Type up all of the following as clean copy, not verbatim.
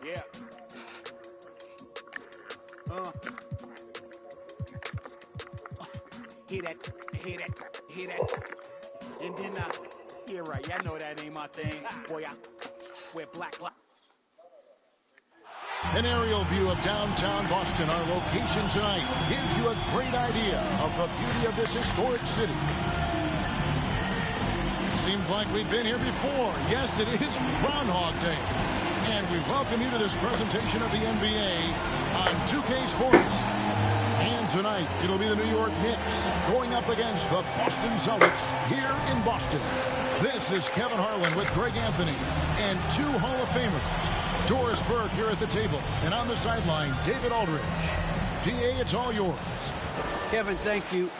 Yeah. Hear that, hear that, hear that. And then, yeah, right, y'all know that ain't my thing. Boy, I wear black. An aerial view of downtown Boston, our location tonight, gives you a great idea of the beauty of this historic city. Seems like we've been here before. Yes, it is Groundhog Day. And we welcome you to this presentation of the NBA on 2K Sports. And tonight, it'll be the New York Knicks going up against the Boston Celtics here in Boston. This is Kevin Harlan with Greg Anthony and two Hall of Famers. Doris Burke here at the table, and on the sideline, David Aldridge. DA, it's all yours. Kevin, thank you.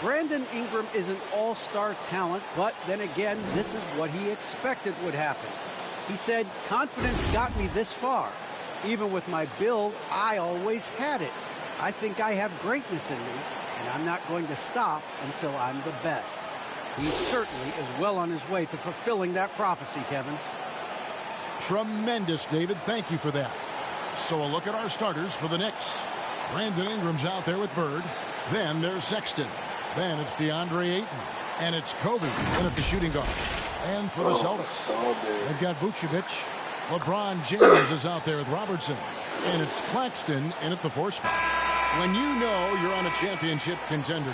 Brandon Ingram is an all-star talent, but then again, this is what he expected would happen. He said, confidence got me this far. Even with my build, I always had it. I think I have greatness in me, and I'm not going to stop until I'm the best. He certainly is well on his way to fulfilling that prophecy, Kevin. Tremendous, David. Thank you for that. So a look at our starters for the Knicks. Brandon Ingram's out there with Bird. Then there's Sexton. Then it's DeAndre Ayton. And it's Kobe in at the shooting guard. And for the Celtics, they've got Vucevic. LeBron James is out there with Robertson. And it's Claxton in at the 4 spot. When you know you're on a championship contender,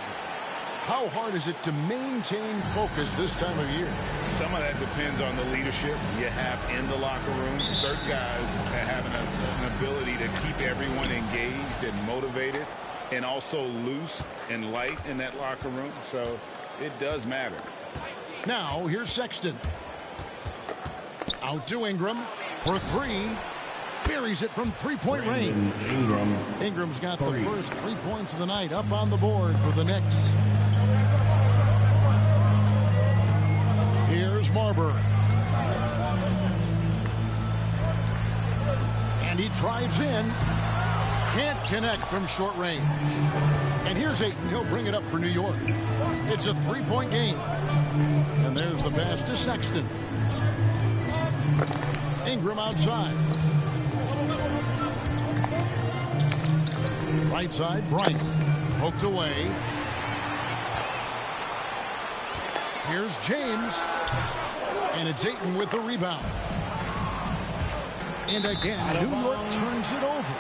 how hard is it to maintain focus this time of year? Some of that depends on the leadership you have in the locker room. Certain guys have an ability to keep everyone engaged and motivated and also loose and light in that locker room. So it does matter. Now, here's Sexton. Out to Ingram for 3. Buries it from three-point range. Ingram's got the first 3 points of the night up on the board for the Knicks. Here's Marbury. And he drives in. Can't connect from short range. And here's Ayton. He'll bring it up for New York. It's a 3-point game. And there's the pass to Sexton. Ingram outside. Right side, Bryant. Poked away. Here's James. And it's Ayton with the rebound. And again, New York turns it over.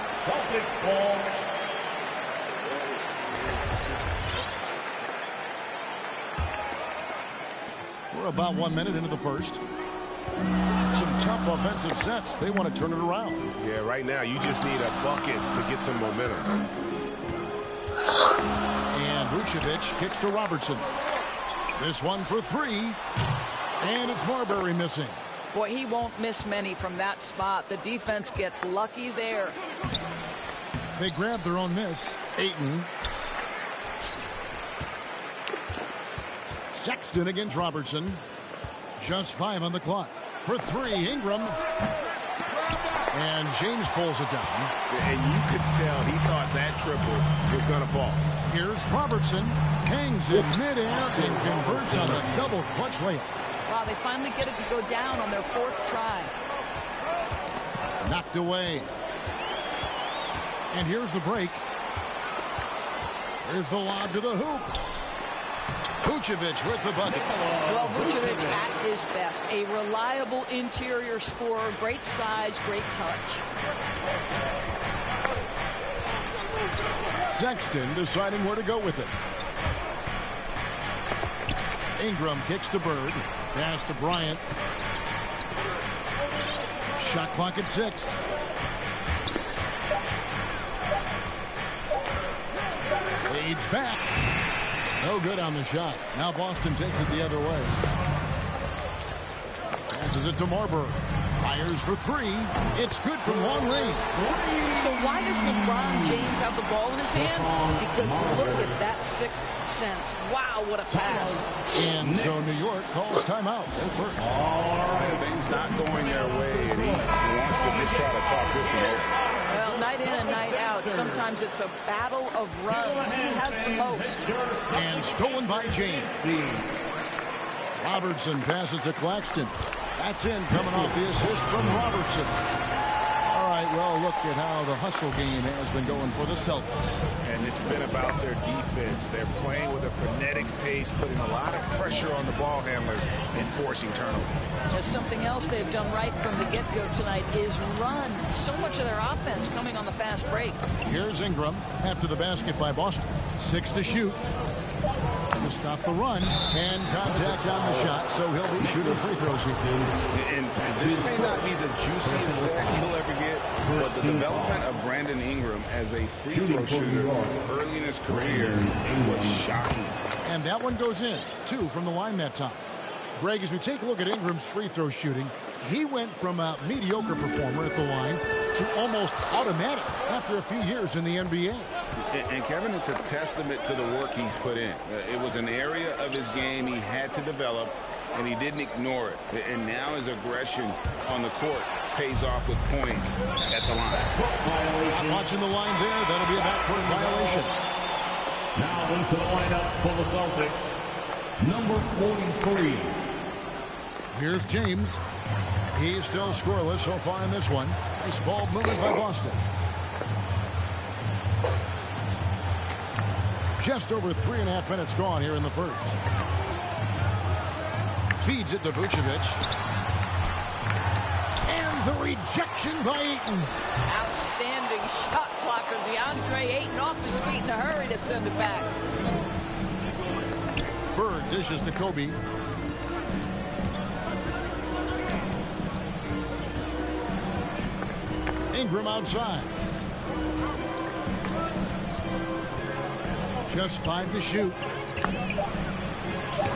We're about 1 minute into the first. Some tough offensive sets. They want to turn it around. Yeah, right now you just need a bucket to get some momentum. And Vucevic kicks to Robertson. This one for 3. And it's Marbury missing. Boy, he won't miss many from that spot. The defense gets lucky there. They grab their own miss. Ayton. Sexton against Robertson. Just 5 on the clock. For 3, Ingram. And James pulls it down. And you could tell he thought that triple was going to fall. Here's Robertson. Hangs it midair and converts on the double clutch layup. Wow, they finally get it to go down on their 4th try. Knocked away. And here's the break. Here's the lob to the hoop. Vucevic with the bucket. Well, Vucevic at his best. A reliable interior scorer. Great size, great touch. Sexton deciding where to go with it. Ingram kicks to Bird. Pass to Bryant. Shot clock at 6. Fades back. No good on the shot. Now Boston takes it the other way. Passes it to Marbury. Fires for 3. It's good from long range. So why does LeBron James have the ball in his hands? Because look at that sixth sense. Wow, what a pass. And so New York calls timeout. They're first. Things not going their way, and he wants to just try to talk this one over. Well, night in and night out, sometimes it's a battle of runs. Who has the most? And stolen by James. Robertson passes to Claxton. That's in, coming off the assist from Robertson. All right, well, look at how the hustle game has been going for the Celtics. And it's been about their defense. They're playing with a frenetic pace, putting a lot of pressure on the ball handlers and forcing turnovers. There's something else they've done right from the get-go tonight is run. So much of their offense coming on the fast break. Here's Ingram after the basket by Boston. 6 to shoot. To stop the run, and contact on the shot, so he'll be shooting free throws here. And this may not be the juiciest stat he'll ever get, but the development of Brandon Ingram as a free throw shooter early in his career was shocking. And that one goes in. 2 from the line that time. Greg, as we take a look at Ingram's free throw shooting, he went from a mediocre performer at the line to almost automatic after a few years in the NBA. And Kevin, it's a testament to the work he's put in. It was an area of his game he had to develop, and he didn't ignore it. And now his aggression on the court pays off with points at the line. Not watching the line there. That'll be a backcourt violation. Now into the lineup for the Celtics, number 43. Here's James. He's still scoreless so far in this one. Nice ball movement by Boston. Just over 3.5 minutes gone here in the first. Feeds it to Vucevic. And the rejection by Ayton. Outstanding shot blocker. DeAndre Ayton off his feet in a hurry to send it back. Bird dishes to Kobe. Ingram outside. Just 5 to shoot.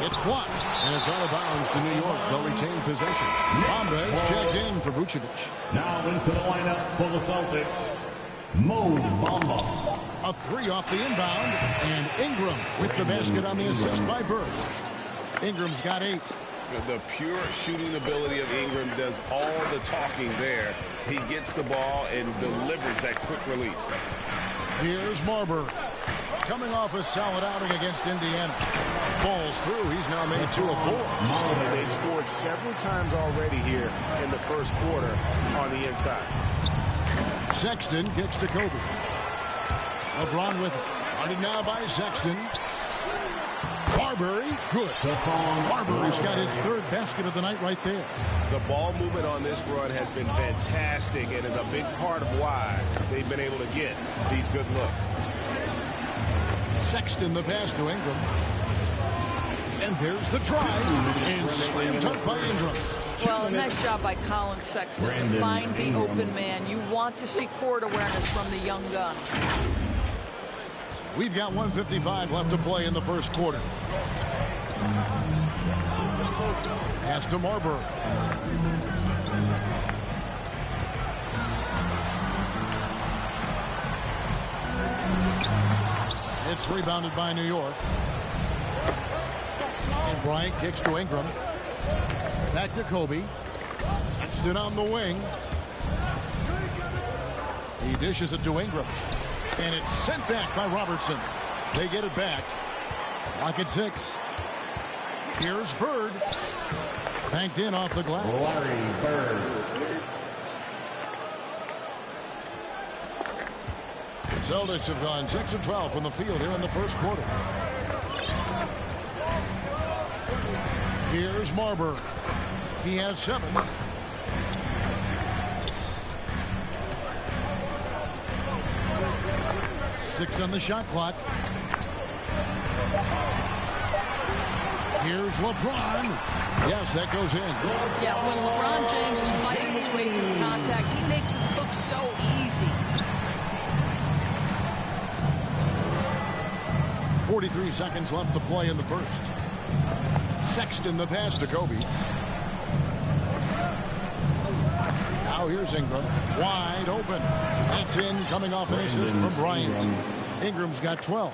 It's blocked, and it's out of bounds to New York. They'll retain possession. Bomba's checked in for Vucevic. Now into the lineup for the Celtics, Mo Bamba. A 3 off the inbound, and Ingram with the basket on the assist by Bird. Ingram's got 8. The pure shooting ability of Ingram does all the talking there. He gets the ball and delivers that quick release. Here's Marbury. Coming off a solid outing against Indiana. Falls through. He's now made 2 of 4. They've scored several times already here in the first quarter on the inside. Sexton kicks to Kobe. LeBron with it. Guarded now by Sexton. Marbury, good. Marbury's got his 3rd basket of the night right there. The ball movement on this run has been fantastic and is a big part of why they've been able to get these good looks. Sexton the pass to Ingram. And there's the drive. And slam dunk by Ingram. Well, a nice job by Colin Sexton to find the open man. You want to see court awareness from the young gun. We've got 1:55 left to play in the first quarter. Pass to Marbury. It's rebounded by New York. And Bryant kicks to Ingram. Back to Kobe. Sexton on the wing. He dishes it to Ingram. And it's sent back by Robertson. They get it back. Clock at 6. Here's Bird. Banked in off the glass. Larry Bird. Celtics have gone 6 of 12 from the field here in the first quarter. Here's Marbury. He has 7. Six on the shot clock. Here's LeBron. Yes, that goes in. Yeah, when LeBron James is fighting his way through contact, he makes it look so easy. 43 seconds left to play in the first. Sexton the pass to Kobe. Now here's Ingram. Wide open. It's in, coming off an assist from Bryant. Ingram's got 12.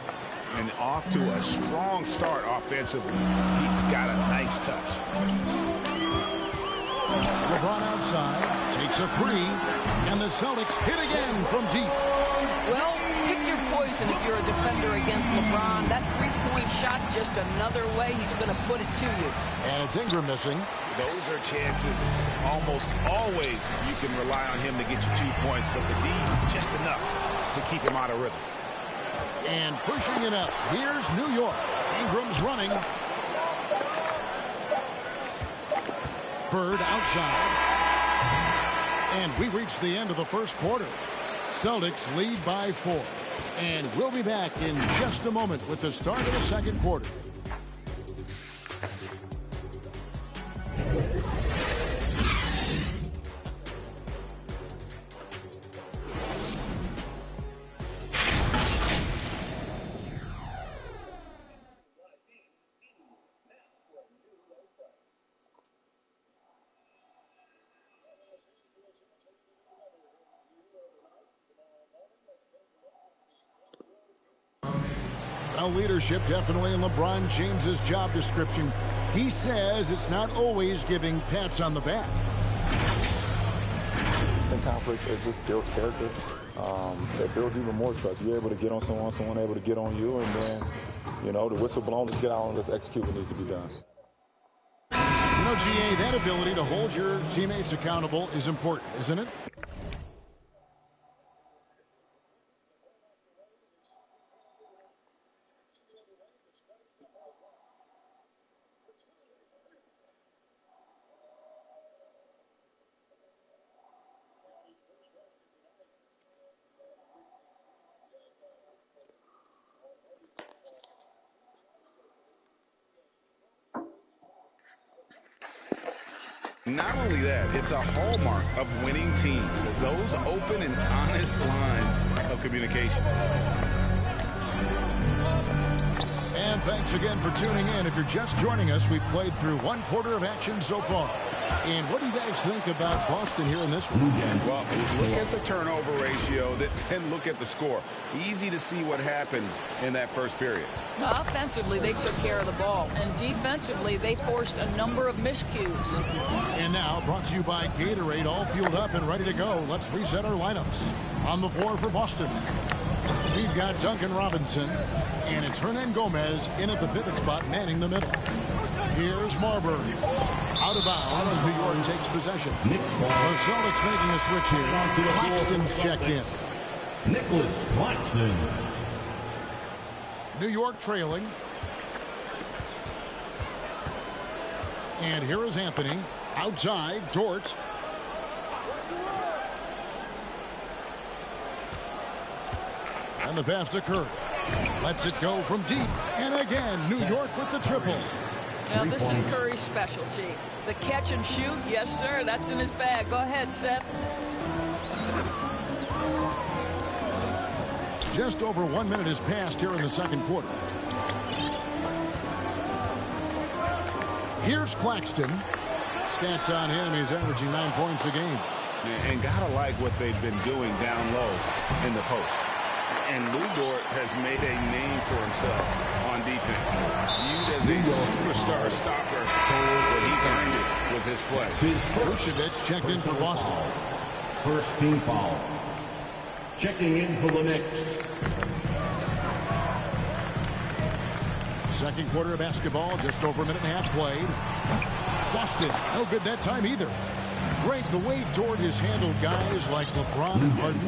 And off to a strong start offensively. He's got a nice touch. LeBron outside. Takes a 3. And the Celtics hit again from deep. Well, pick your poison if you're a defender against LeBron. That three-point shot, just another way he's going to put it to you. And it's Ingram missing. Those are chances. Almost always you can rely on him to get you 2 points, but the D, just enough to keep him out of rhythm. And pushing it up. Here's New York. Ingram's running. Bird outside. And we reached the end of the first quarter. Celtics lead by 4. And we'll be back in just a moment with the start of the second quarter. Well, leadership definitely in LeBron James's job description. He says it's not always giving pats on the back. In conflict, it just builds character. It builds even more trust. You're able to get on someone able to get on you, and then, you know, the whistle blown, let's get out and let's execute what needs to be done. You know, GA, that ability to hold your teammates accountable is important, isn't it? Not only that, it's a hallmark of winning teams. Those open and honest lines of communication. And thanks again for tuning in. If you're just joining us, we've played through 1 quarter of action so far. And what do you guys think about Boston here in this one? Well, look at the turnover ratio, then look at the score. Easy to see what happened in that first period. Offensively, they took care of the ball. And defensively, they forced a number of miscues. And now, brought to you by Gatorade, all fueled up and ready to go. Let's reset our lineups. On the floor for Boston, we've got Duncan Robinson, and it's Hernan Gomez in at the pivot spot, manning the middle. Here's Marbury. Out of bounds, New York takes possession. The Celtics making a switch here. Claxton's checked in. Nicholas Claxton. New York trailing. And here is Anthony. Outside, Dort. And the pass to Curry. Lets it go from deep. And again, New York with the triple. Now, this is Curry's specialty. The catch and shoot, yes, sir, that's in his bag. Go ahead, Seth. Just over 1 minute has passed here in the second quarter. Here's Claxton. Stats on him, he's averaging 9 points a game. And gotta like what they've been doing down low in the post. And Lou Dort has made a name for himself on defense. Viewed as a superstar stopper, but he's earned it with his play. Vucevic checked in for Boston. First team foul. Checking in for the Knicks. Second quarter of basketball, just over a minute and a half played. Boston, no good that time either. Great the way Dort has handled guys like LeBron and Harden.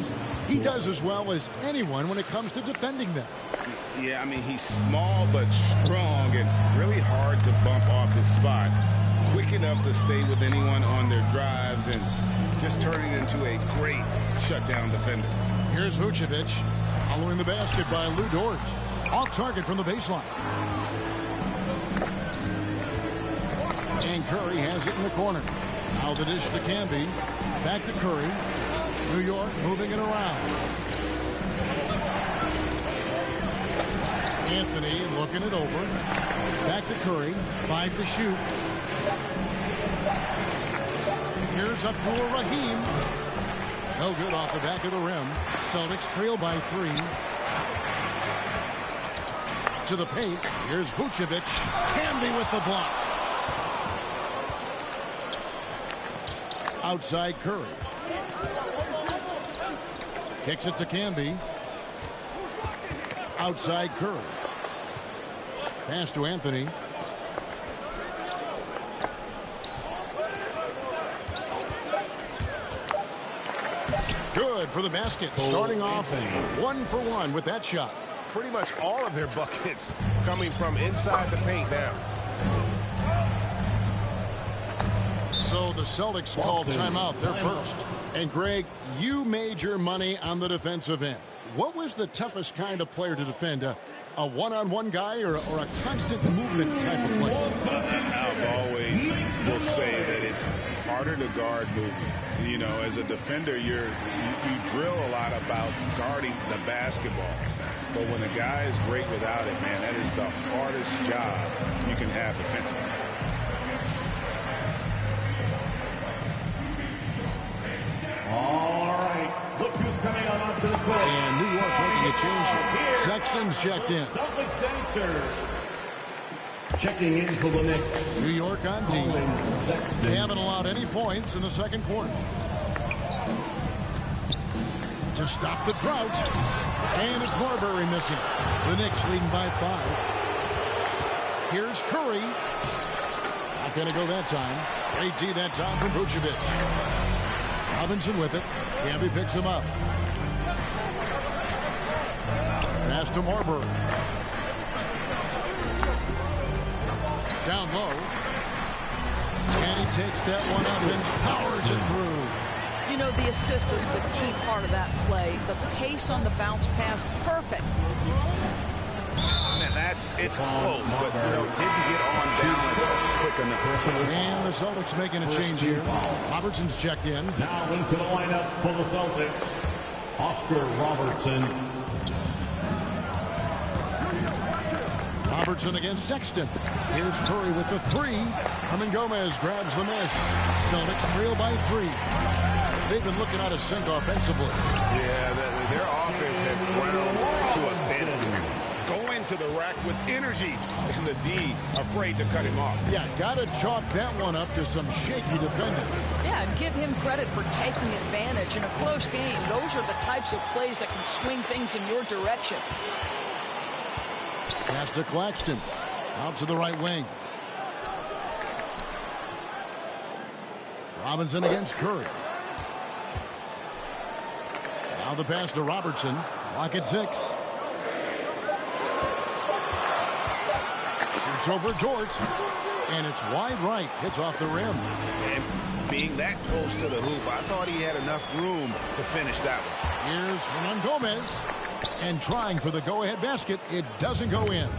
He does as well as anyone when it comes to defending them. Yeah, I mean, he's small but strong and really hard to bump off his spot. Quick enough to stay with anyone on their drives and just turning into a great shutdown defender. Here's Vucevic following the basket by Lou Dort. Off target from the baseline. And Curry has it in the corner. Now the dish to Camby. Back to Curry. New York moving it around. Anthony looking it over. Back to Curry. 5 to shoot. Here's Abdul-Rahim. No good off the back of the rim. Celtics trail by 3. To the paint. Here's Vucevic. Camby with the block. Outside Curry. Kicks it to Camby. Outside Curry. Pass to Anthony. Good for the basket. Starting off 1 for 1 with that shot. Pretty much all of their buckets coming from inside the paint now. So the Celtics called timeout, their first. And Greg, you made your money on the defensive end. What was the toughest kind of player to defend? A one-on-one guy or a constant movement type of player? I've always will say that it's harder to guard movement. You know, as a defender, you drill a lot about guarding the basketball. But when a guy is great without it, man, that is the hardest job you can have defensively. All right, look who's coming on onto the court. And New York making a change here. Sexton's checked in. Checking in for the Knicks. New York on D. They haven't allowed any points in the second quarter. To stop the drought. And it's Marbury missing. The Knicks leading by 5. Here's Curry. Not going to go that time. Great D that time from Vucevic. Robinson with it. Camby picks him up. Pass to Marbury. Down low. And he takes that one up and powers it through. You know, the assist is the key part of that play. The pace on the bounce pass, perfect. Man, it's close, but, you know, didn't get on balance quick enough. And the Celtics making a change here. Robertson's checked in. Now into the lineup for the Celtics, Oscar Robertson. Robertson against Sexton. Here's Curry with the 3. Herman Gomez grabs the miss. Celtics trail by 3. They've been looking out of sync offensively. Yeah, their offense has ground to a standstill. Going to the rack with energy, and the D afraid to cut him off. Yeah, got to chalk that one up to some shaky defending. Yeah, and give him credit for taking advantage in a close game. Those are the types of plays that can swing things in your direction. Pass to Claxton. Out to the right wing. Robinson against Curry. Now the pass to Robertson. Clock at 6. Shoots over Dort. And it's wide right. Hits off the rim. And being that close to the hoop, I thought he had enough room to finish that one. Here's Hernan Gomez. And trying for the go-ahead basket. It doesn't go in.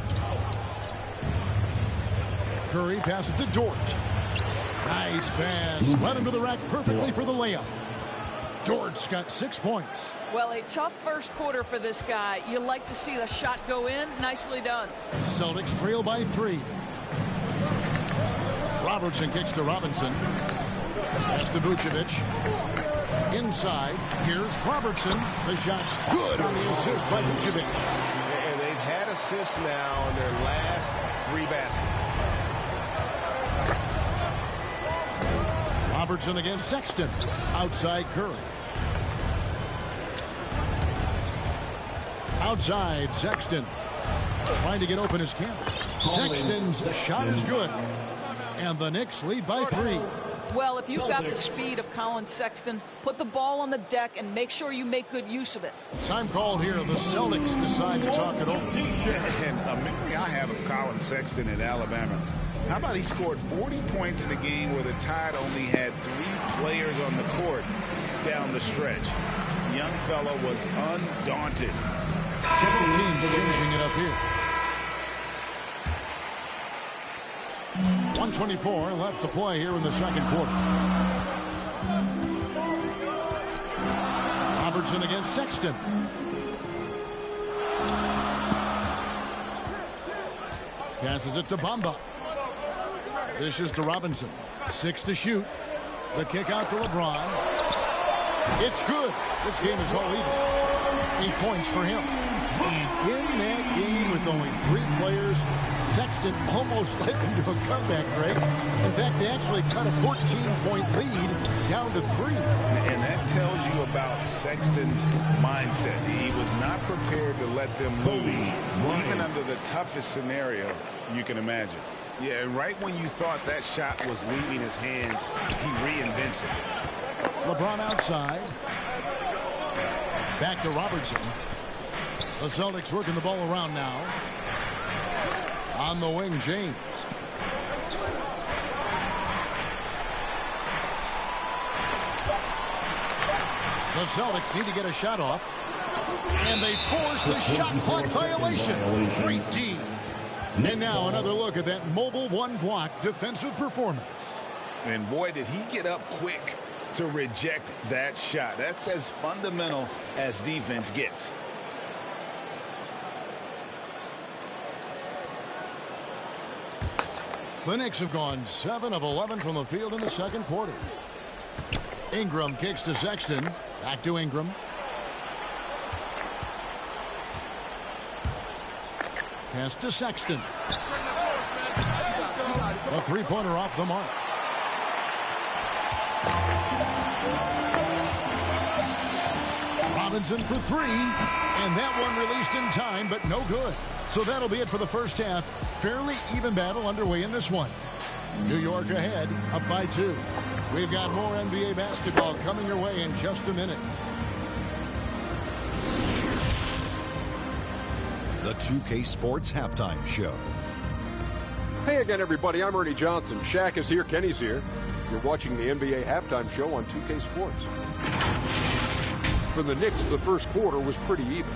Curry passes to Dort. Nice pass. Led him to the rack perfectly for the layup. Dort's got 6 points. Well, a tough first quarter for this guy. You like to see the shot go in. Nicely done. Celtics trail by 3. Robertson kicks to Robinson. Pass to Vucevic. Inside. Here's Robertson. The shot's good on the assist by Vucevic. And they've had assists now on their last 3 baskets. Robertson against Sexton. Outside Curry. Outside Sexton. Trying to get open as Campbell. Sexton's shot is good. And the Knicks lead by 3. Well, if you've got the speed of Colin Sexton, put the ball on the deck and make sure you make good use of it. Time called here. The Celtics decide to talk it over. And a memory I have of Colin Sexton in Alabama. How about he scored 40 points in a game where the Tide only had 3 players on the court down the stretch. Young fella was undaunted. Several teams changing it up here. 1:24 left to play here in the second quarter. Robertson against Sexton. Passes it to Bamba. Dishes to Robinson. 6 to shoot. The kick out to LeBron. It's good. This game is all even. 8 points for him. And in that game with only 3 players, Sexton almost led them to a comeback break. In fact, they actually cut a 14-point lead down to 3. And that tells you about Sexton's mindset. He was not prepared to let them lose, even under the toughest scenario you can imagine. Yeah, and right when you thought that shot was leaving his hands, he reinvents it. LeBron outside. Back to Robertson. The Celtics working the ball around now. On the wing, James. The Celtics need to get a shot off. And they force the shot clock violation. Great team. And now another look at that mobile one-block defensive performance. And boy, did he get up quick to reject that shot. That's as fundamental as defense gets. The Knicks have gone 7 of 11 from the field in the second quarter. Ingram kicks to Sexton. Back to Ingram. Pass to Sexton. A three-pointer off the mark. Robinson for 3. And that one released in time, but no good. So that'll be it for the first half. Fairly even battle underway in this one. New York ahead, up by 2. We've got more NBA basketball coming your way in just a minute. The 2K Sports Halftime Show. Hey again, everybody. I'm Ernie Johnson. Shaq is here. Kenny's here. You're watching the NBA Halftime Show on 2K Sports. For the Knicks, the first quarter was pretty even.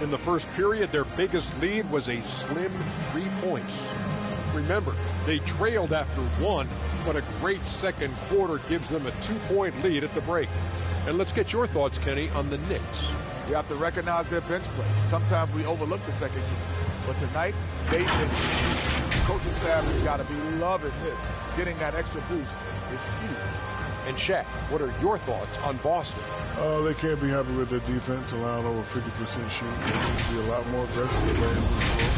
In the first period, their biggest lead was a slim 3 points. Remember, they trailed after 1, but a great second quarter gives them a 2-point lead at the break. And let's get your thoughts, Kenny, on the Knicks. You have to recognize their bench play. Sometimes we overlook the second unit. But tonight, they've been coaching staff has got to be loving this. Getting that extra boost is huge. And Shaq, what are your thoughts on Boston? They can't be happy with their defense, allowing over 50% shooting. They need to be a lot more aggressive at laying the floor.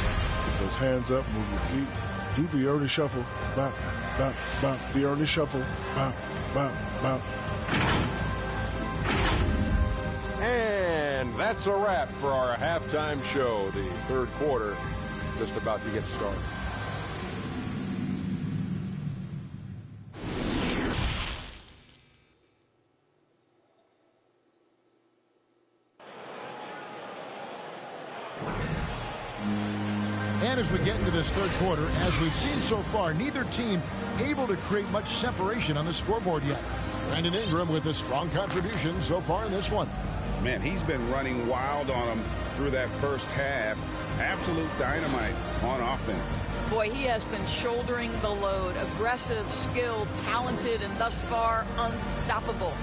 Get those hands up, move your feet. Do the early shuffle. Bop, bop, bop. The early shuffle. Bop, bop, bop. And that's a wrap for our halftime show. The third quarter just about to get started. And as we get into this third quarter, as we've seen so far, neither team able to create much separation on the scoreboard yet. Brandon Ingram with a strong contribution so far in this one. Man, he's been running wild on them through that first half. Absolute dynamite on offense. Boy, he has been shouldering the load. Aggressive, skilled, talented, and thus far unstoppable.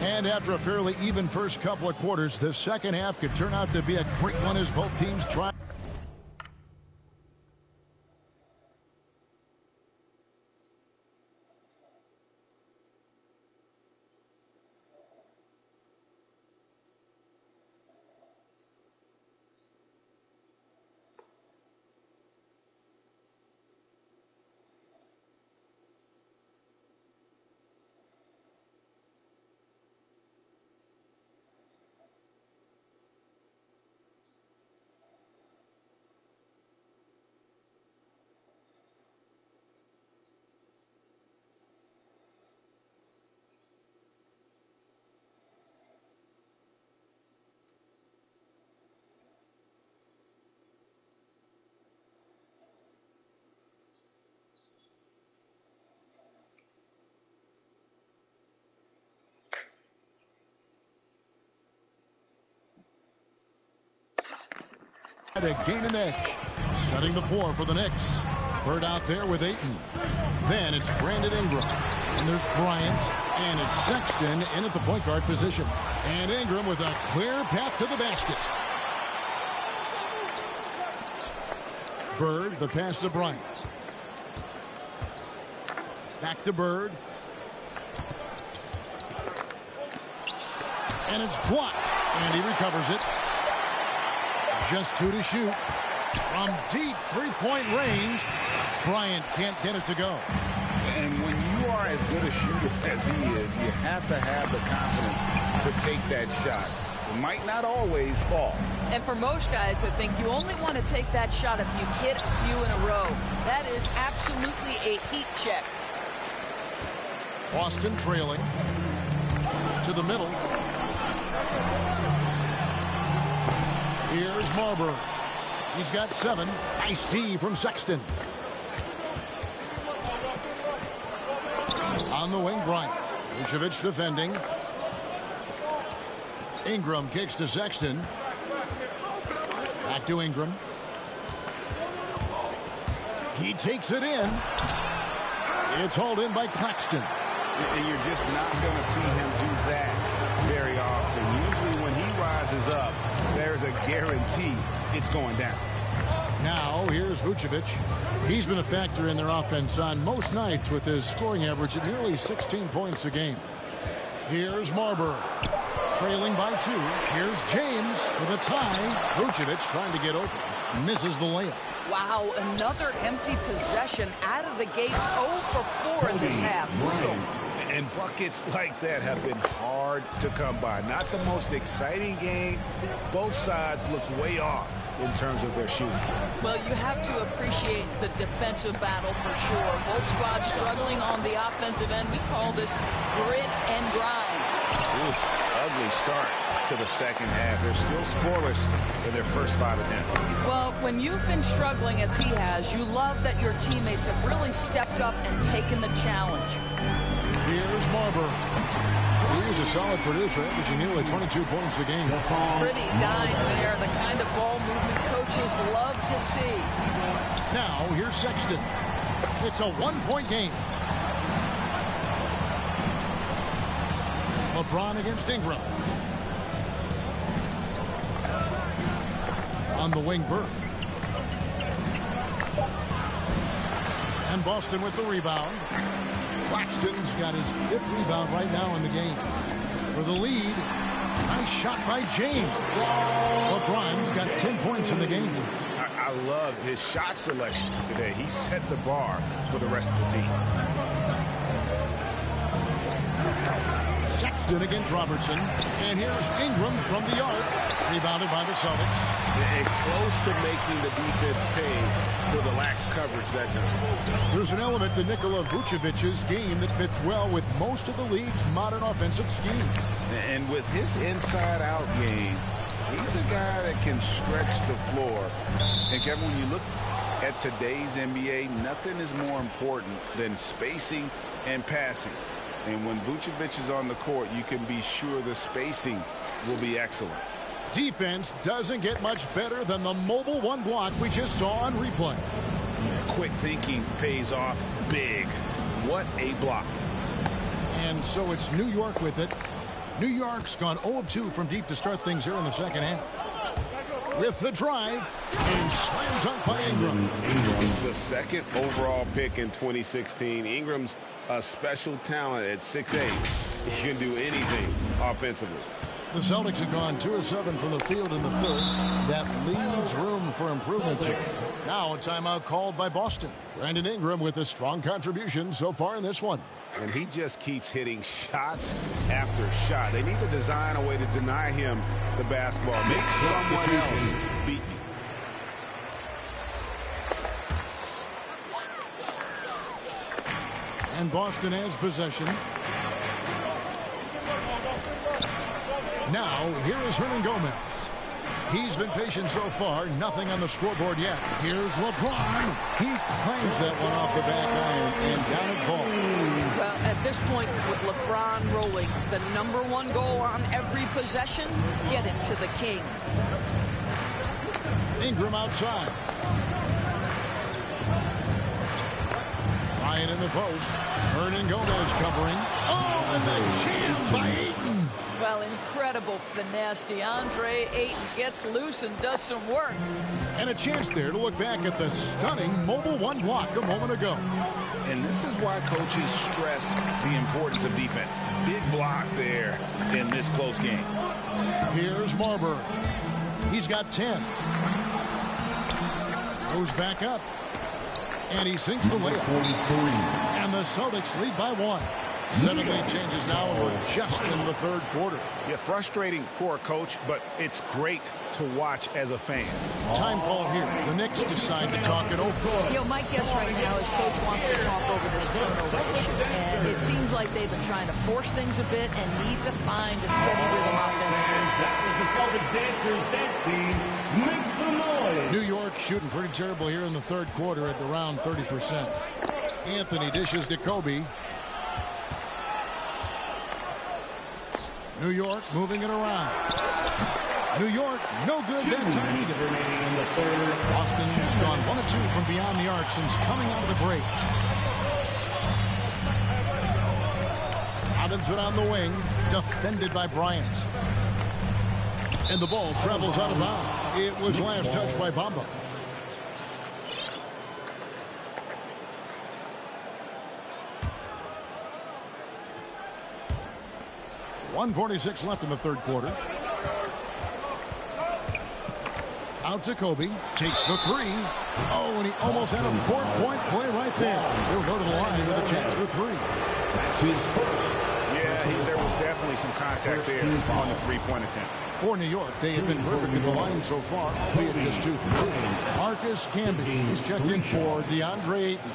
And after a fairly even first couple of quarters, the second half could turn out to be a great one as both teams try. to gain an edge. Setting the floor for the Knicks. Bird out there with Ayton. Then it's Brandon Ingram. And there's Bryant. And it's Sexton in at the point guard position. And Ingram with a clear path to the basket. Bird, the pass to Bryant. Back to Bird. And it's blocked. And he recovers it. Just 2 to shoot. From deep three-point range, Bryant can't get it to go. And when you are as good a shooter as he is, you have to have the confidence to take that shot. It might not always fall. And for most guys, I think you only want to take that shot if you've hit a few in a row. That is absolutely a heat check. Boston trailing to the middle. Here's Marbury. He's got 7. Nice D from Sexton. On the wing, Bryant. Vucevic defending. Ingram kicks to Sexton. Back to Ingram. He takes it in. It's hauled in by Claxton. And you're just not going to see him do that very often. Usually when he rises up, there's a guarantee it's going down. Now, here's Vucevic. He's been a factor in their offense on most nights with his scoring average at nearly 16 points a game. Here's Marbury. Trailing by 2. Here's James for the tie. Vucevic trying to get open. Misses the layup. Wow, another empty possession out of the gates. 0 for 4 in this half. Brutal. And buckets like that have been hard to come by. Not the most exciting game. Both sides look way off in terms of their shooting. Well, you have to appreciate the defensive battle for sure. Both squads struggling on the offensive end. We call this grit and grind. Oof, ugly start to the second half. They're still scoreless in their first 5 attempts. Well, when you've been struggling as he has, you love that your teammates have really stepped up and taken the challenge. Here's Marbury. He's a solid producer, averaging nearly 22 points a game. Pretty dime there, the kind of ball movement coaches love to see. Now, here's Sexton. It's a 1-point game. LeBron against Ingram. On the wing, Bird. And Boston with the rebound. Claxton's got his 5th rebound right now in the game. For the lead, nice shot by James. LeBron's got 10 points in the game. I love his shot selection today. He set the bar for the rest of the team. Sexton against Robertson. And here's Ingram from the arc. Rebounded by the Celtics. And close to making the defense pay for the lax coverage that time. There's an element to Nikola Vucevic's game that fits well with most of the league's modern offensive scheme. And with his inside-out game, he's a guy that can stretch the floor. And Kevin, when you look at today's NBA, nothing is more important than spacing and passing. And when Vucevic is on the court, you can be sure the spacing will be excellent. Defense doesn't get much better than the mobile 1 block we just saw on replay. Quick thinking pays off big. What a block. And so it's New York with it. New York's gone 0 of 2 from deep to start things here in the second half. With the drive, and slam dunk by Ingram. The 2nd overall pick in 2016. Ingram's a special talent at 6'8". He can do anything offensively. The Celtics have gone 2 of 7 from the field in the 3rd. That leaves room for improvements here. Now a timeout called by Boston. Brandon Ingram with a strong contribution so far in this one. And he just keeps hitting shot after shot. They need to design a way to deny him the basketball. Make someone else beat you. And Boston has possession. Now, here is Hernan Gomez. He's been patient so far. Nothing on the scoreboard yet. Here's LeBron. He clangs that one off the back iron, and down it falls. Well, at this point, with LeBron rolling, the #1 goal on every possession, get it to the king. Ingram outside. Ryan in the post. Hernan Gomez covering. Oh, and the jam by Ayton. Well, incredible finesse. DeAndre Ayton gets loose and does some work. And a chance there to look back at the stunning mobile one block a moment ago. And this is why coaches stress the importance of defense. Big block there in this close game. Here's Marbury. He's got 10. Goes back up. And he sinks the layup. And the Celtics lead by 1. 7 lead changes now, and we're just in the third quarter. Yeah, frustrating for a coach, but it's great to watch as a fan. Time call here. The Knicks decide to talk it over. You know, my guess right now is coach wants to talk over this turnover issue. And it seems like they've been trying to force things a bit and need to find a steady rhythm offensively. That was the Celtics dancers dancing. Make some noise. New York shooting pretty terrible here in the third quarter at around 30%. Anthony dishes to Kobe. New York moving it around. New York, no good that time either. Boston's gone 1 of 2 from beyond the arc since coming out of the break. Robinson on the wing, defended by Bryant. And the ball travels out of bounds. It was last touched by Bamba. .146 left in the third quarter. Out to Kobe. Takes the 3. Oh, and he almost had a 4-point play right there. He'll go to the line with a chance for 3. Yeah, there was definitely some contact there on the three-point attempt. For New York, they have been perfect at the line so far, albeit just 2 for 2. Marcus Camby. He's checked in for DeAndre Ayton.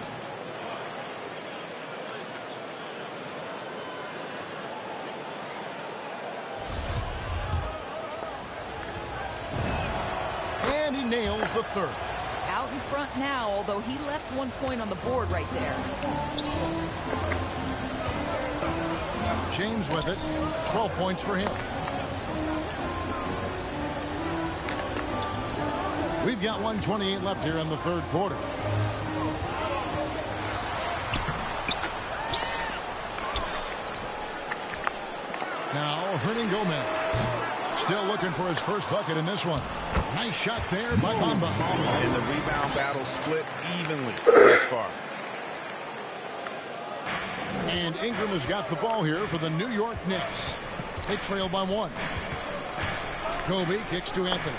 And he nails the 3rd. Out in front now, although he left 1 point on the board right there. James with it. 12 points for him. We've got 1:28 left here in the third quarter. Now, Hernan Gomez. Still looking for his first bucket in this one. Nice shot there by Bamba. And the rebound battle split evenly thus far. And Ingram has got the ball here for the New York Knicks. They trail by 1. Kobe kicks to Anthony.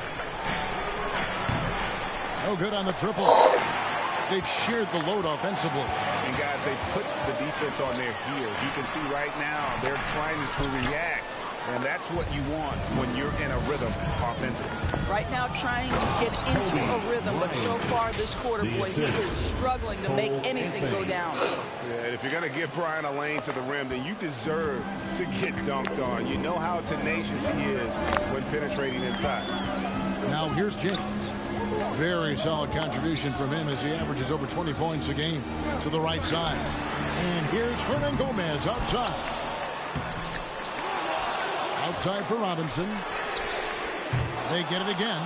No good on the triple. They've shared the load offensively. And guys, they put the defense on their heels. You can see right now they're trying to react. And that's what you want when you're in a rhythm offensively. Right now trying to get into a rhythm, but so far this quarter, boy, he is struggling to make anything go down. Yeah, and if you're going to give Brian a lane to the rim, then you deserve to get dunked on. You know how tenacious he is when penetrating inside. Now here's James. Very solid contribution from him as he averages over 20 points a game to the right side. And here's Hernan Gomez outside. Outside for Robinson. They get it again.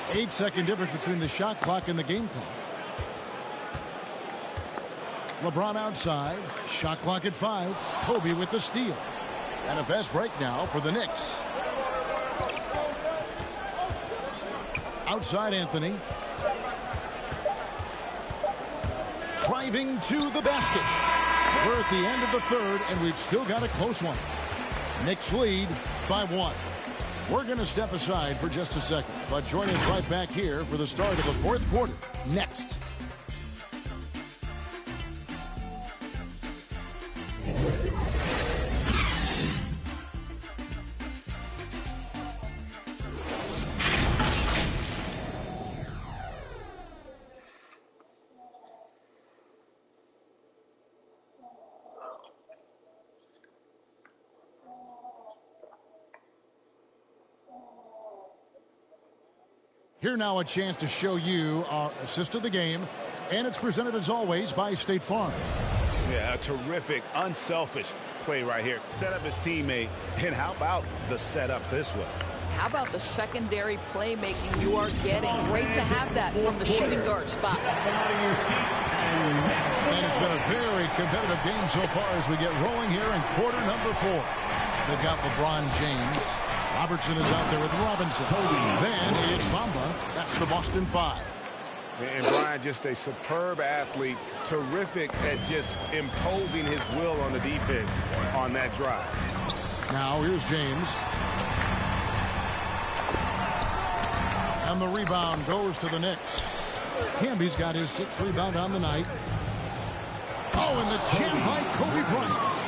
8-second difference between the shot clock and the game clock. LeBron outside. Shot clock at 5. Kobe with the steal. And a fast break now for the Knicks. Outside Anthony. Driving to the basket. We're at the end of the third, and we've still got a close one. Knicks lead by 1. We're going to step aside for just a second, but join us right back here for the start of the fourth quarter next. Here now a chance to show you our assist of the game, and it's presented as always by State Farm. Yeah, a terrific, unselfish play right here. Set up his teammate, and how about the setup this was? How about the secondary playmaking you are getting? Great to have that from the shooting guard spot. And it's been a very competitive game so far as we get rolling here in quarter number 4. They've got LeBron James. Robertson is out there with Robinson. Then it's Bamba. That's the Boston 5. And Brian, just a superb athlete, terrific at just imposing his will on the defense on that drive. Now here's James. And the rebound goes to the Knicks. Camby's got his 6th rebound on the night. Oh, and the jam by Kobe Bryant.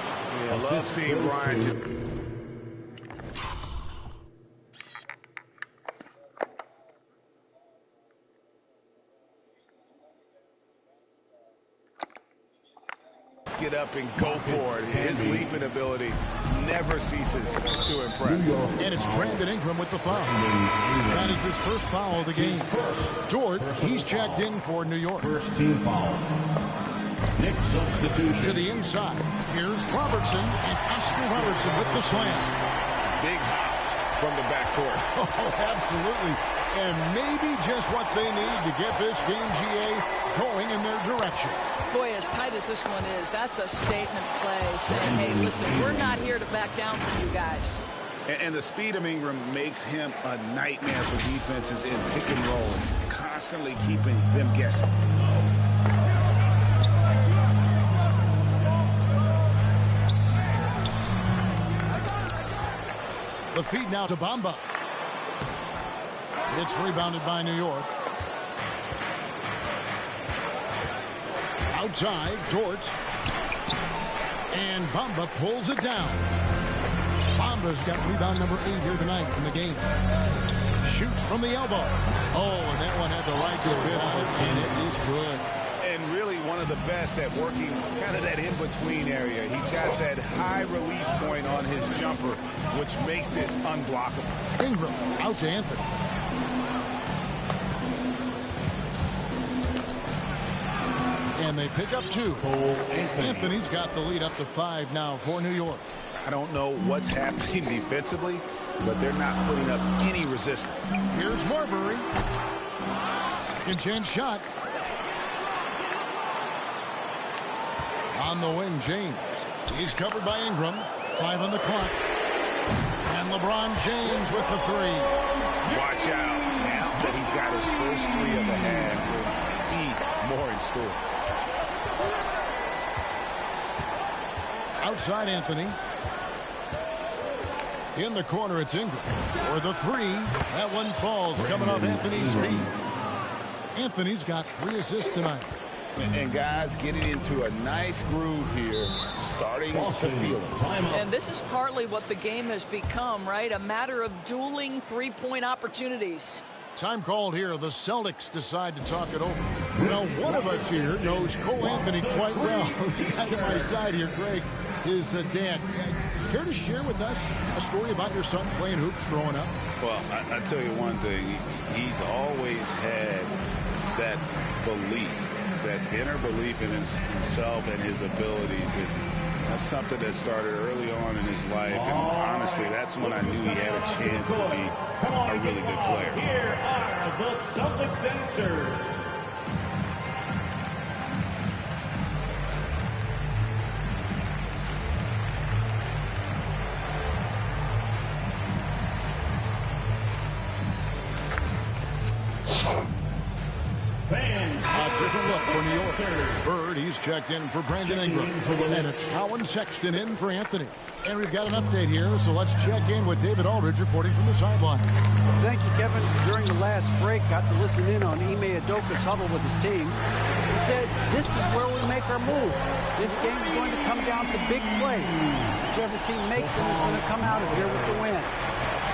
Yeah, I love seeing Bryant just... get up and go for it. His leaping ability never ceases to impress. And it's Brandon Ingram with the foul. That is his first foul of the game. Dort, he's checked in for New York. First team foul. Knicks substitution. To the inside. Here's Robertson, and Oscar Robertson with the slam. Big hops from the backcourt. Oh, absolutely. And maybe just what they need to get this game, GA, going in their direction. Boy, as tight as this one is, that's a statement play saying, hey, listen, we're not here to back down from you guys. And the speed of Ingram makes him a nightmare for defenses in pick and roll, constantly keeping them guessing. The feed now to Bamba. It's rebounded by New York. Outside, Dort. And Bamba pulls it down. Bamba's got rebound number 8 here tonight in the game. Shoots from the elbow. Oh, and that one had the right spin on it, and it is good. And really one of the best at working kind of that in-between area. He's got that high release point on his jumper, which makes it unblockable. Ingram out to Anthony. And they pick up 2. Anthony's got the lead up to 5 now for New York. I don't know what's happening defensively, but they're not putting up any resistance. Here's Marbury. Second chance shot. On the wing, James. He's covered by Ingram. 5 on the clock. And LeBron James with the 3. Watch out. Now that he's got his first 3 of the half, there'll be more in store. Outside Anthony. In the corner, it's Ingram. For the 3. That one falls coming off Anthony's feet. Anthony's got 3 assists tonight. And guys getting into a nice groove here, starting to feel it. And this is partly what the game has become, right? A matter of dueling three-point opportunities. Time called here. The Celtics decide to talk it over. Well, one of us here knows Cole Anthony quite well. The guy to my side here, Greg, is dad. Care to share with us a story about your son playing hoops growing up? Well, I tell you one thing. He's always had that belief, that inner belief in himself and his abilities. And that's something that started early on in his life. And honestly, that's when I knew he had a chance to be a really good player. Here are the Celtics dancers. A different look for New York. Bird, he's checked in for Brandon Ingram. And it's Colin Sexton in for Anthony. And we've got an update here, so let's check in with David Aldridge reporting from the sideline. Thank you, Kevin. During the last break, got to listen in on Ime Udoka's huddle with his team. He said, this is where we make our move. This game is going to come down to big plays. Whichever team makes them is going to come out of here with the win.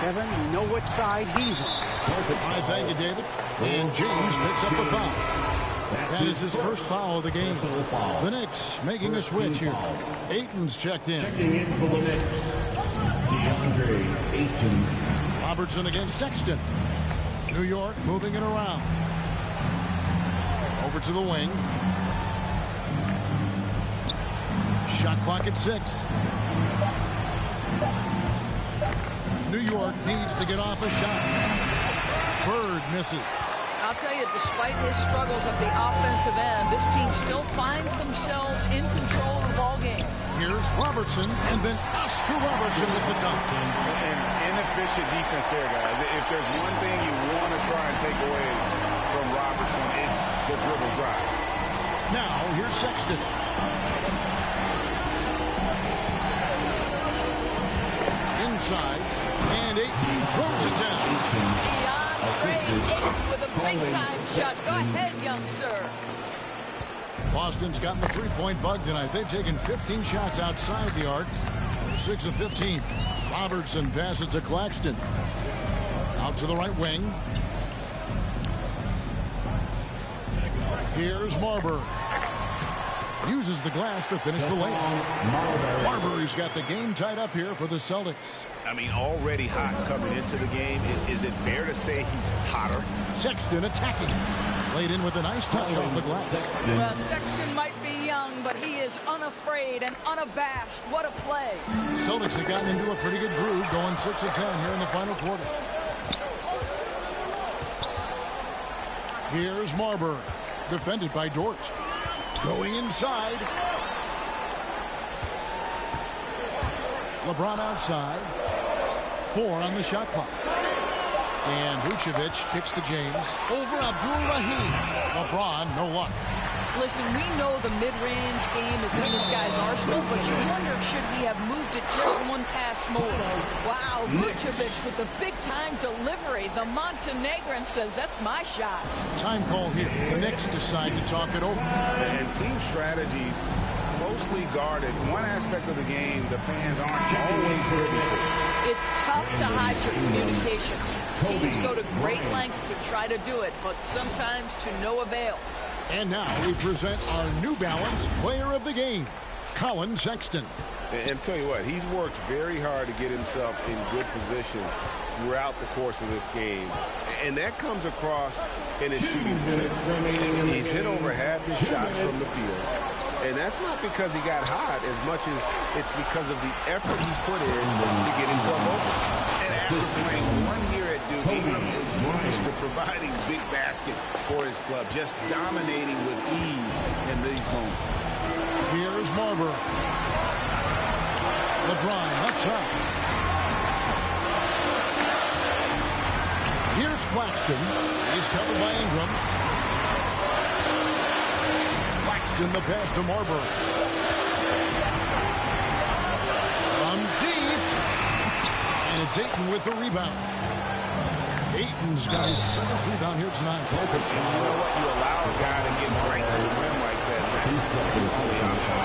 Kevin, you know which side he's on. All right, thank you, David. And James picks up a foul. That is his first foul of the game. The Knicks making a switch here. Ayton's checked in. Checking in for the Knicks, DeAndre Ayton. Robertson against Sexton. New York moving it around. Over to the wing. Shot clock at 6. New York needs to get off a shot. Bird misses. I'll tell you, despite his struggles at the offensive end, this team still finds themselves in control of the ball game. Here's Robertson, and then Oscar Robertson with the dunk. An inefficient defense there, guys. If there's one thing you want to try and take away from Robertson, it's the dribble drive. Now, here's Sexton. Inside, and Ayton throws it down. With a big-time shot. Go ahead, young sir. Boston's gotten the three-point bug tonight. They've taken 15 shots outside the arc. They're 6 of 15. Robertson passes to Claxton. Out to the right wing. Here's Marbury. Uses the glass to finish the lane. Marbury's got the game tied up here for the Celtics. I mean, already hot coming into the game. Is it fair to say he's hotter? Sexton attacking. Laid in with a nice touch off the glass. Well, Sexton might be young, but he is unafraid and unabashed. What a play. Celtics have gotten into a pretty good groove, going 6 of 10 here in the final quarter. Here's Marbury, defended by Dort. Going inside. LeBron outside. 4 on the shot clock. And Vucevic kicks to James. Over Abdul-Rahim. LeBron, no luck. Listen, we know the mid-range game is in this guy's arsenal, but you wonder, should he have moved it just one pass more? Wow, Vucevic with the big-time delivery. The Montenegrin says, that's my shot. Time call here. The Knicks decide to talk it over. And team strategies closely guarded. One aspect of the game the fans aren't always privy to. It's tough to hide your communication. Teams go to great lengths to try to do it, but sometimes to no avail. And now we present our New Balance player of the game, Colin Sexton. And tell you what, he's worked very hard to get himself in good position throughout the course of this game. And that comes across in his shooting percentage. He's hit over half his shots from the field. And that's not because he got hot as much as it's because of the effort he put in to get himself open. And after playing 1 year at Duke, Ingram is used to providing big baskets for his club, just dominating with ease in these moments. Here's Marbury. LeBron left side. Here's Claxton. He's covered by Ingram. Claxton the pass to Marbury. From deep. And it's Ayton with the rebound. Ayton's got his 7th rebound here tonight. And you know what? You allow a guy to get right to the rim like that. That's the only option.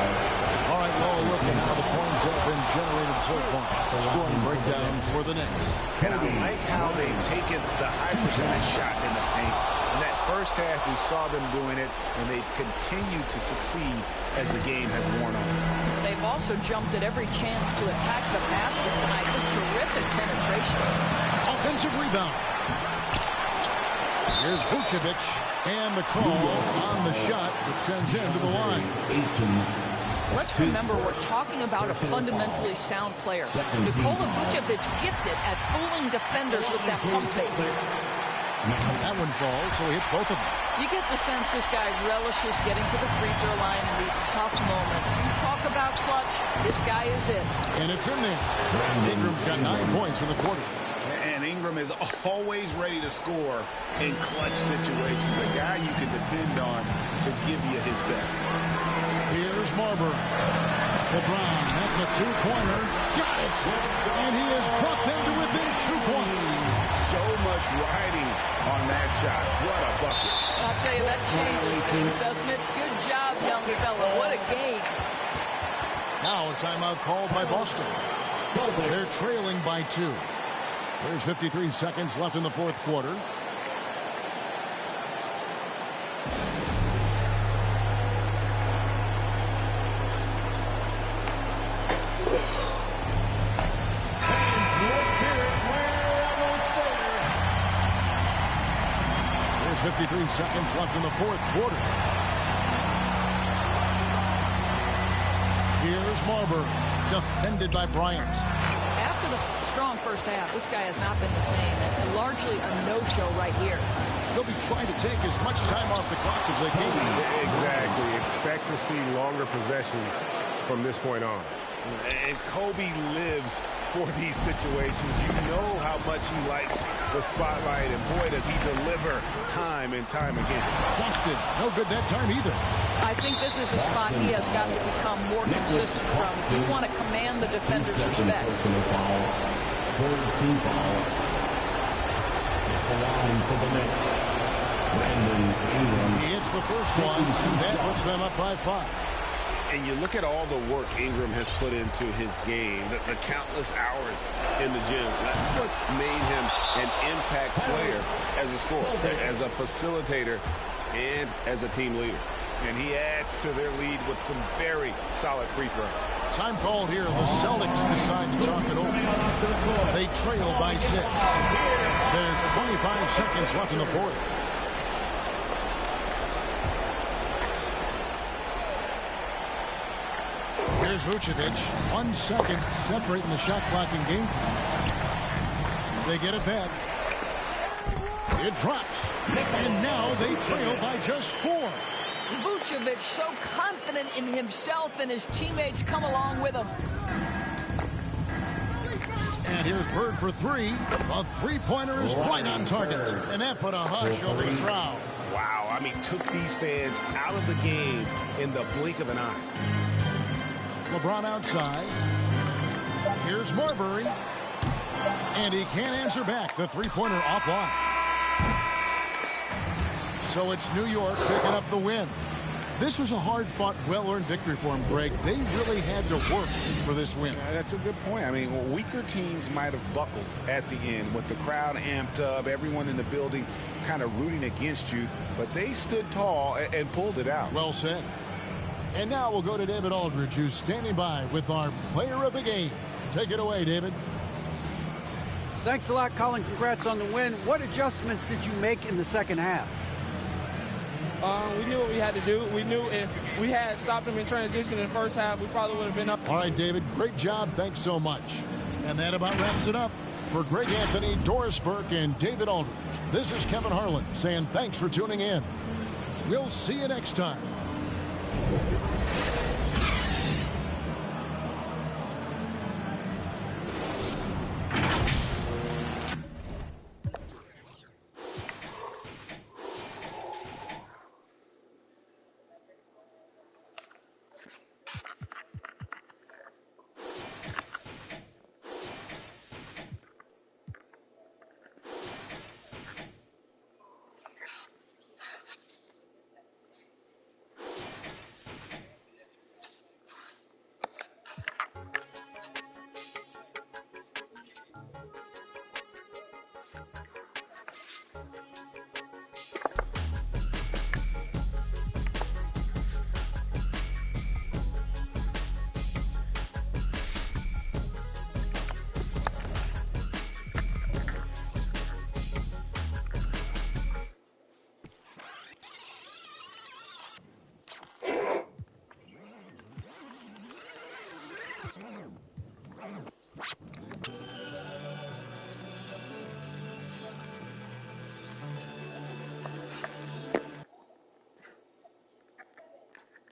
All right, well, look at how the points have been generated so far. Scoring breakdown for the Knicks. And I like how they've taken the high percentage shot in the paint. In that first half, we saw them doing it, and they've continued to succeed as the game has worn on. They've also jumped at every chance to attack the basket tonight. Just terrific penetration. Offensive rebound. Here's Vucevic, and the call on the shot that sends him to the line. Let's remember, we're talking about a fundamentally sound player. Nikola Vucevic gifted at fooling defenders with that pump fake. That one falls, so he hits both of them. You get the sense this guy relishes getting to the free throw line in these tough moments. You talk about clutch, this guy is it. And it's in there. Ingram's got 9 points in the quarter. And Ingram is always ready to score in clutch situations. A guy you can depend on to give you his best. Here's Marbury. LeBron, that's a 2-pointer. Got it. And he has brought them to within 2 points. So much riding on that shot. What a bucket. I'll tell you, that changes things, doesn't it? Good job, young fella. What a game. Now a timeout called by Boston. They're trailing by 2. There's 53 seconds left in the fourth quarter. There's 53 seconds left in the fourth quarter. Here's Marbury, defended by Bryant. After after the strong first half, this guy has not been the same, and largely a no-show right here. They'll be trying to take as much time off the clock as they can. Exactly. Expect to see longer possessions from this point on. And Kobe lives for these situations. You know how much he likes the spotlight, and boy, does he deliver time and time again. Boston, no good that time either. I think this is a spot he has got to become more consistent from. You want to command the defender's respect. Third team foul. The line for the Knicks. Brandon Ingram. He hits the first one, and that puts them up by 5. And you look at all the work Ingram has put into his game, the countless hours in the gym. That's what's made him an impact player as a scorer, as a facilitator, and as a team leader. And he adds to their lead with some very solid free throws. Time called here. The Celtics decide to talk it over. They trail by 6. There's 25 seconds left in the fourth. Here's Vucevic. 1 second separating the shot clock and game clock. They get it back. It drops. And now they trail by just 4. Vucevic so confident in himself, and his teammates come along with him. And here's Bird for 3. A three-pointer is right on target. And that put a hush over the crowd. Wow, I mean, took these fans out of the game in the blink of an eye. LeBron outside. Here's Marbury. And he can't answer back. The three-pointer offline. So it's New York picking up the win. This was a hard-fought, well-earned victory for him, Greg. They really had to work for this win. Yeah, that's a good point. I mean, weaker teams might have buckled at the end with the crowd amped up, everyone in the building kind of rooting against you, but they stood tall and pulled it out. Well said. And now we'll go to David Aldridge, who's standing by with our player of the game. Take it away, David. Thanks a lot, Colin. Congrats on the win. What adjustments did you make in the second half? We knew what we had to do. We knew if we had stopped them in transition in the first half, we probably would have been up. All right, David, great job. Thanks so much. And that about wraps it up. For Greg Anthony, Doris Burke, and David Aldridge, this is Kevin Harlan saying thanks for tuning in. We'll see you next time.